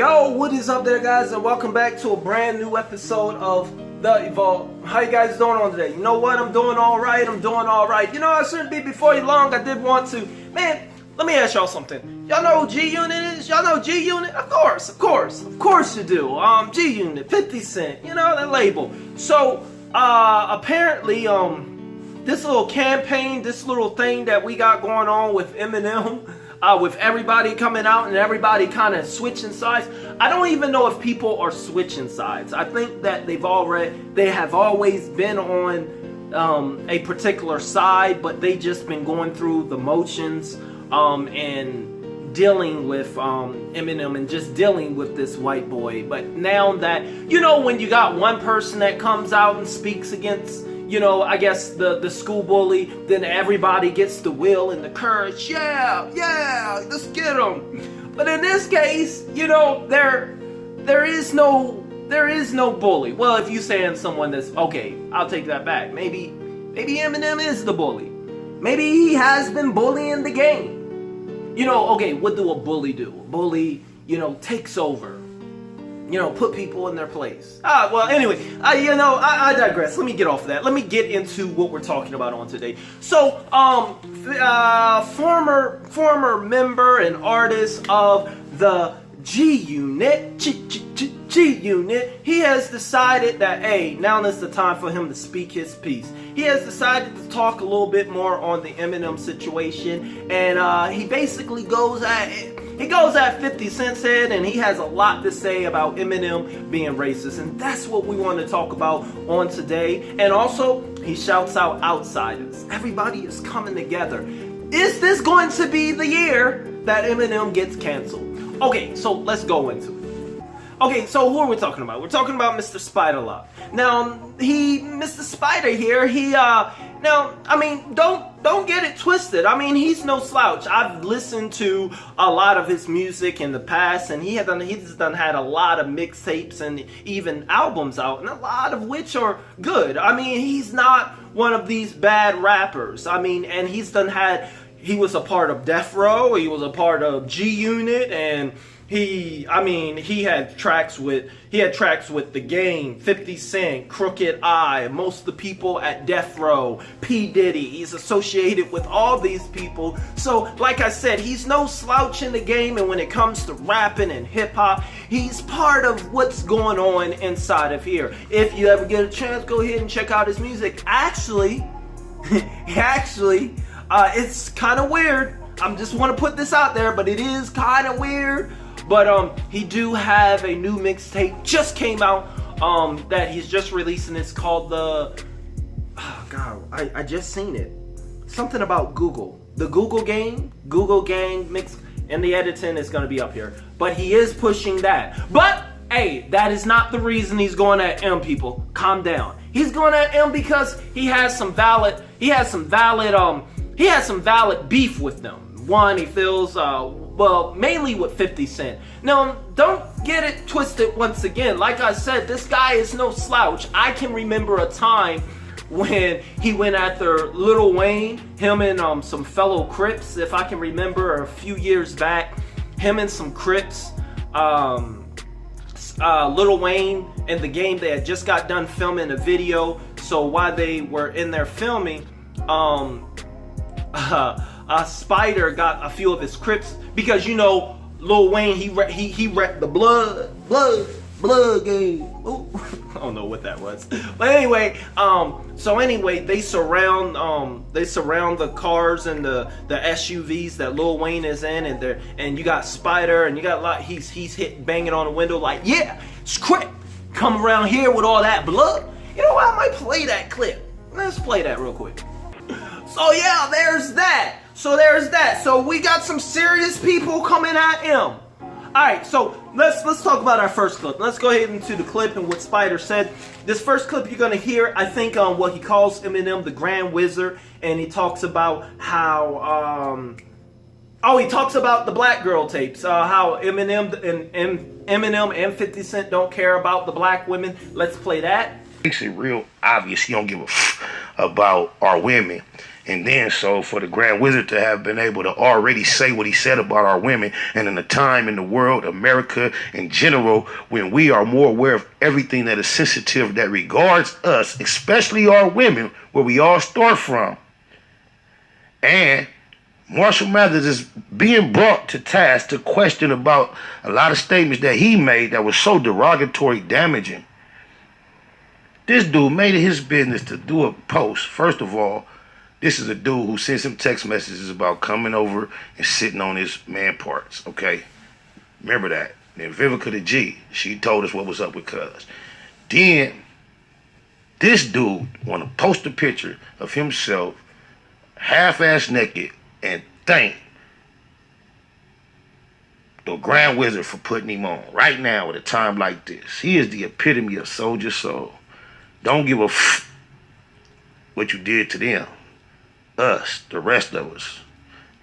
Yo, what is up there, guys, and welcome back to a brand new episode of The Evolve. How you guys doing on today? You know what? I'm doing all right. You know, I shouldn't be before you long. I did want to. Man, let me ask y'all something. Y'all know who GUnit is? Y'all know GUnit? Of course you do. GUnit, 50 Cent, you know, that label. So, apparently, this little campaign, this little thing that we got going on with Eminem, with everybody coming out and everybody kind of switching sides. I don't even know if people are switching sides. I think that they have always been on a particular side, but they just been going through the motions and dealing with Eminem and just dealing with this white boy. But now that, you know, when you got one person that comes out and speaks against, you know, I guess the school bully, then everybody gets the will and the courage. Yeah, let's get him. But in this case, you know, there is no bully. Well, if you saying someone that's okay, I'll take that back. Maybe Eminem is the bully. Maybe he has been bullying the game. You know, okay, what do a bully do? A bully, you know, takes over. You know, put people in their place. Well, anyway, I digress. Let me get off of that. Let me get into what we're talking about on today. So, former member and artist of the GUnit, GUnit, he has decided that, hey, now is the time for him to speak his piece. He has decided to talk a little bit more on the Eminem situation, and he basically goes at 50 Cent's head, and he has a lot to say about Eminem being racist, and that's what we want to talk about on today. And also, he shouts out Outsidaz. Everybody is coming together. Is this going to be the year that Eminem gets canceled? Okay, so let's go into it. Okay, so who are we talking about? We're talking about Mr. Spider-Lot. Now, Mr. Spider here, now, I mean, don't get it twisted. I mean, he's no slouch. I've listened to a lot of his music in the past, and he's had a lot of mixtapes and even albums out, and a lot of which are good. I mean, he's not one of these bad rappers. I mean, and he was a part of Death Row, he was a part of GUnit, and he had tracks with The Game, 50 Cent, Crooked I, most of the people at Death Row, P. Diddy. He's associated with all these people. So, like I said, he's no slouch in the game, and when it comes to rapping and hip-hop, he's part of what's going on inside of here. If you ever get a chance, go ahead and check out his music. Actually, it's kind of weird. I just want to put this out there, but it is kind of weird. But he do have a new mixtape just came out that he's just releasing. It's called I just seen it. Something about Google. The Google Gang mix, and the editing is going to be up here. But he is pushing that. But hey, that is not the reason he's going at M, people. Calm down. He's going at M because he has some valid beef with them. One, he feels mainly with 50 Cent. Now, don't get it twisted once again. Like I said, this guy is no slouch. I can remember a time when he went after Lil Wayne, him and some fellow Crips, if I can remember, a few years back, him and some Crips, Lil Wayne and The Game, they had just got done filming a video. So while they were in there filming, Spider got a few of his Crips, because you know Lil Wayne, he repped the blood game. Ooh. I don't know what that was, but anyway, they surround the cars and the SUVs that Lil Wayne is in, and you got Spider, and you got he's banging on the window like, yeah, it's Crip, come around here with all that blood. You know what? I might play that clip. Let's play that real quick. So yeah, there's that. So we got some serious people coming at him. Alright, so let's talk about our first clip. Let's go ahead into the clip and what Spider said. This first clip you're gonna hear, I think, what he calls Eminem the Grand Wizard, and he talks about how he talks about the black girl tapes, how Eminem and 50 Cent don't care about the black women. Let's play that. Makes it real obvious he don't give about our women. And then so for the Grand Wizard to have been able to already say what he said about our women, and in a time in the world, America in general, when we are more aware of everything that is sensitive that regards us, especially our women, where we all start from. And Marshall Mathers is being brought to task to question about a lot of statements that he made that were so derogatory, damaging. This dude made it his business to do a post. First of all, this is a dude who sends him text messages about coming over and sitting on his man parts, okay? Remember that. Then Vivica the G, she told us what was up with Cuz. Then, this dude want to post a picture of himself half-ass naked and thank the Grand Wizard for putting him on right now at a time like this. He is the epitome of soldier soul. Don't give a what you did to them. Us, the rest of us.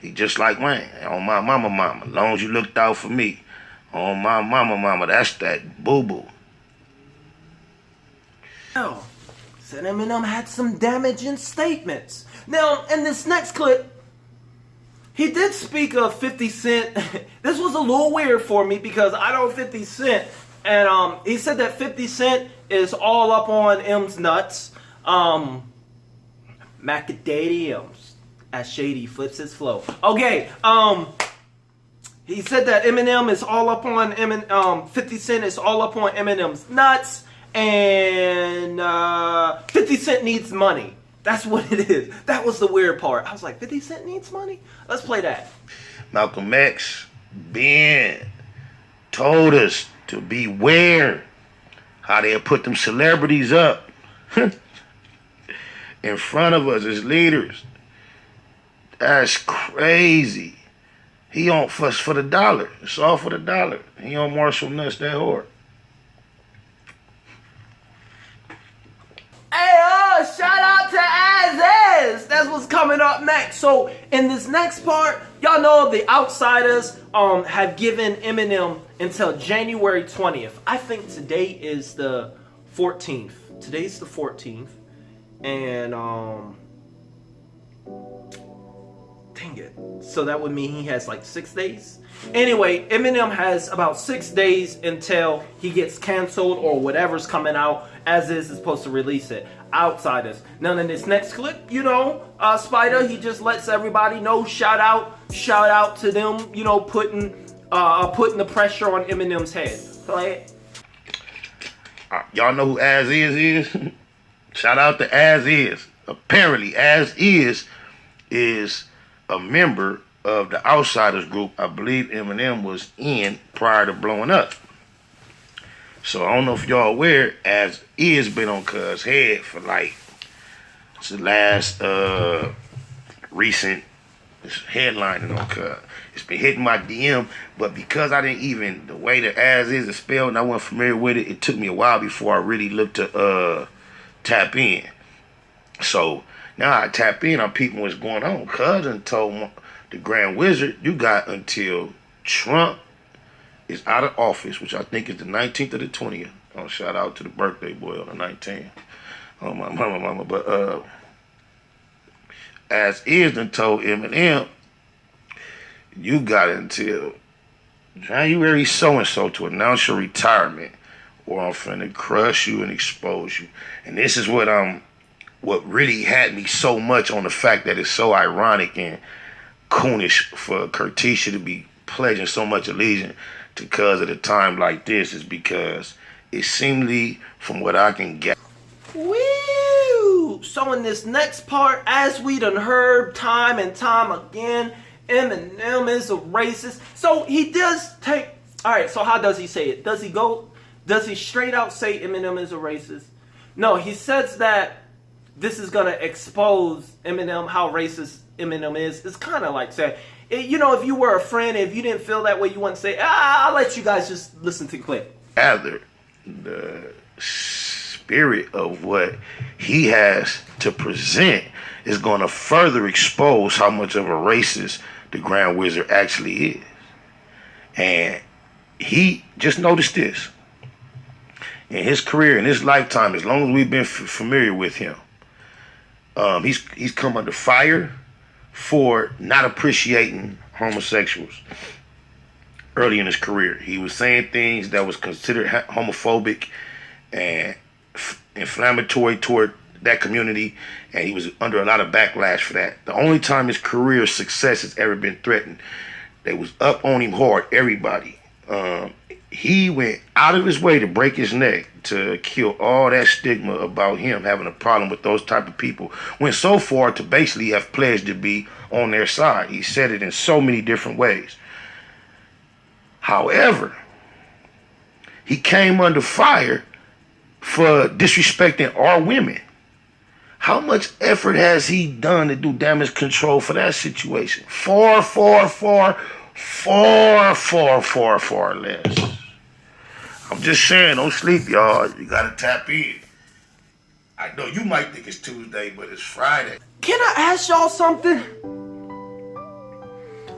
He just like Wayne. On my mama. As long as you looked out for me. On my mama. That's that boo-boo. Oh, said Eminem had some damaging statements. Now, in this next clip, he did speak of 50 Cent. This was a little weird for me because I know 50 Cent. And he said that 50 Cent is all up on M's nuts. Macadamiums, as Shady flips his flow. Okay, he said that Eminem is all up on 50 Cent is all up on Eminem's nuts, and 50 Cent needs money. That's what it is. That was the weird part. I was like, 50 Cent needs money? Let's play that. Malcolm X, Ben, told us to beware how they'll put them celebrities up in front of us as leaders. That's crazy. He on fuss for the dollar. It's all for the dollar. He on Marshall Nuts that hard. Hey, shout out to Outsidaz. That's what's coming up next. So in this next part, y'all know the Outsidaz have given Eminem until January 20th. I think today is the 14th. Today's the 14th. And dang it. So that would mean he has like 6 days. Anyway, Eminem has about 6 days until he gets canceled or whatever's coming out. As is supposed to release it. Outsidaz. Now in this next clip, you know, Spider, he just lets everybody know. Shout out to them. You know, putting the pressure on Eminem's head. Play it. Y'all know who As is? Shout out to As Is. Apparently, As is a member of the Outsidaz group I believe Eminem was in prior to blowing up. So I don't know if y'all aware, As Is been on Cuz head for like it's the last recent headlining on Cuz. It's been hitting my DM, but because I didn't even the way that As Is spelled and I wasn't familiar with it, it took me a while before I really looked to tap in. So now I tap in, I'm peeping what's going on. Cousin told the Grand Wizard, you got until Trump is out of office, which I think is the 19th or the 20th. Oh, shout out to the birthday boy on the 19th. Oh, my mama. But As Is done told Eminem, you got until January so-and-so to announce your retirement, or I'm finna crush you and expose you. And this is what really had me so much on the fact that it's so ironic and coonish for Curtisha to be pledging so much allegiance to Cuz at a time like this, is because it seemingly, from what I can get. Woo! So in this next part, as we done heard time and time again, Eminem is a racist. So he does take. All right. So how does he say it? Does he straight out say Eminem is a racist? No, he says that this is gonna expose Eminem, how racist Eminem is. It's kind of like saying, you know, if you were a friend, if you didn't feel that way, you wouldn't say, I'll let you guys just listen to the clip. Rather, the spirit of what he has to present is going to further expose how much of a racist the Grand Wizard actually is. And he just noticed this. In his career, in his lifetime, as long as we've been familiar with him, He's come under fire for not appreciating homosexuals early in his career. He was saying things that was considered homophobic and inflammatory toward that community, and he was under a lot of backlash for that. The only time his career success has ever been threatened, they was up on him hard, everybody. He went out of his way to break his neck to kill all that stigma about him having a problem with those type of people. Went so far to basically have pledged to be on their side. He said it in so many different ways. However, he came under fire for disrespecting our women. How much effort has he done to do damage control for that situation? Far less. I'm just saying, don't sleep, y'all. You gotta tap in. I know you might think it's Tuesday, but it's Friday. Can I ask y'all something?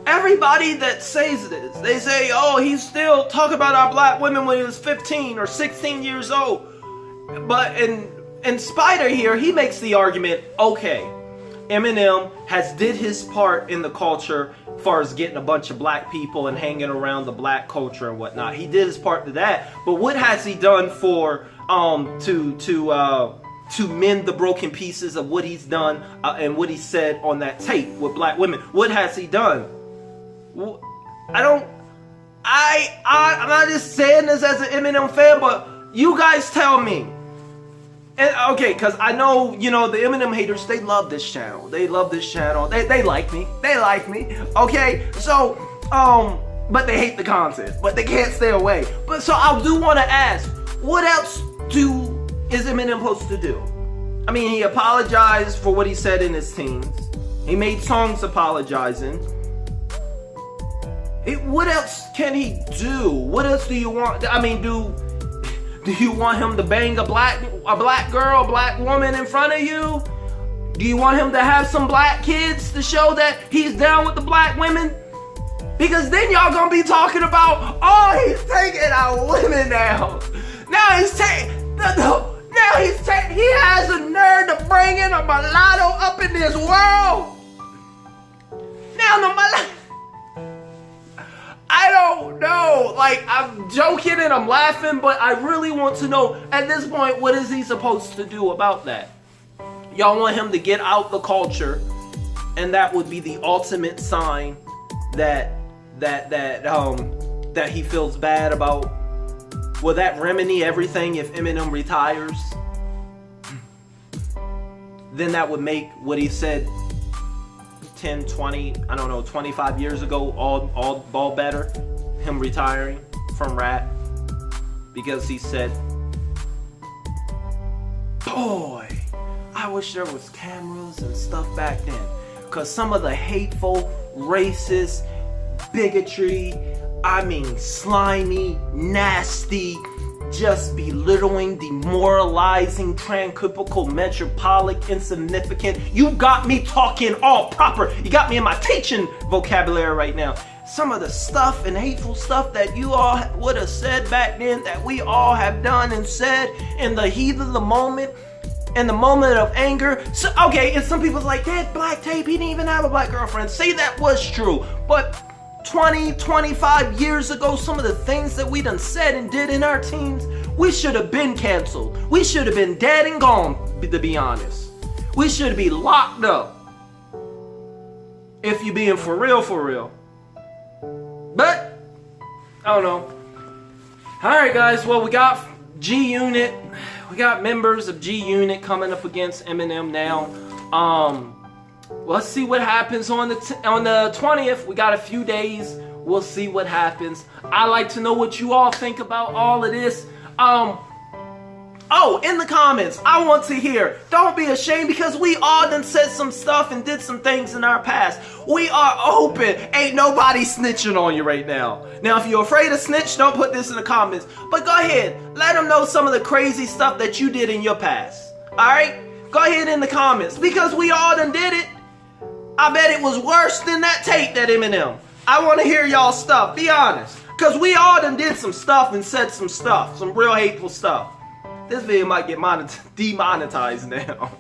Everybody that says this, they say, oh, he's still talking about our black women when he was 15 or 16 years old. But in spite of here, he makes the argument, okay, Eminem has did his part in the culture as far as getting a bunch of black people and hanging around the black culture and whatnot. He did his part to that. But what has he done for to mend the broken pieces of what he's done and what he said on that tape with black women? What has he done? I'm not just saying this as an Eminem fan, but you guys tell me. And, okay, because I know, the Eminem haters, they love this channel. They love this channel. They like me. They like me. Okay, so, but they hate the content. But they can't stay away. But so I do want to ask, what else is Eminem supposed to do? I mean, he apologized for what he said in his teens. He made songs apologizing. What else can he do? What else do you want? I mean, do you want him to bang a black girl, a black woman in front of you? Do you want him to have some black kids to show that he's down with the black women? Because then y'all gonna be talking about, oh, he's taking our women now. He has a nerve to bring in a mulatto up in this world. Now the mulatto, I don't know. Like, I'm joking and I'm laughing, but I really want to know, at this point, what is he supposed to do about that? Y'all want him to get out the culture, and that would be the ultimate sign that he feels bad about. Will that remedy everything if Eminem retires? Then that would make what he said 10, 20, 25 years ago all better. Him retiring from rap because he said, boy, I wish there was cameras and stuff back then, because some of the hateful, racist, bigotry, slimy, nasty, just belittling, demoralizing, transcripical, metropolitan, insignificant. You got me talking all proper. You got me in my teaching vocabulary right now. Some of the stuff and hateful stuff that you all would have said back then, that we all have done and said in the heat of the moment, in the moment of anger. So, okay, and some people's like, that black tape, he didn't even have a black girlfriend. Say that was true, but 20, 25 years ago, some of the things that we done said and did in our teens, we should have been canceled. We should have been dead and gone, to be honest. We should be locked up. If you being for real. But, I don't know. Alright guys, well, we got GUnit. We got members of GUnit coming up against Eminem now. Let's see what happens on the 20th. We got a few days. We'll see what happens. I like to know what you all think about all of this. Oh, in the comments, I want to hear. Don't be ashamed, because we all done said some stuff and did some things in our past. We are open. Ain't nobody snitching on you right now. Now, if you're afraid to snitch, don't put this in the comments. But go ahead. Let them know some of the crazy stuff that you did in your past. Alright? Go ahead in the comments, because we all done did it. I bet it was worse than that tape that Eminem. I want to hear y'all stuff. Be honest. Because we all done did some stuff and said some stuff. Some real hateful stuff. This video might get demonetized now.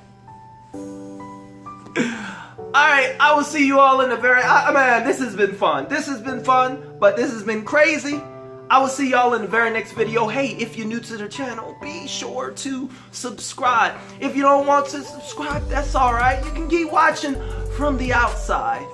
Alright, I will see you all in the very... man, this has been fun. This has been fun, but this has been crazy. I will see y'all in the very next video. Hey, if you're new to the channel, be sure to subscribe. If you don't want to subscribe, that's alright. You can keep watching from the outside.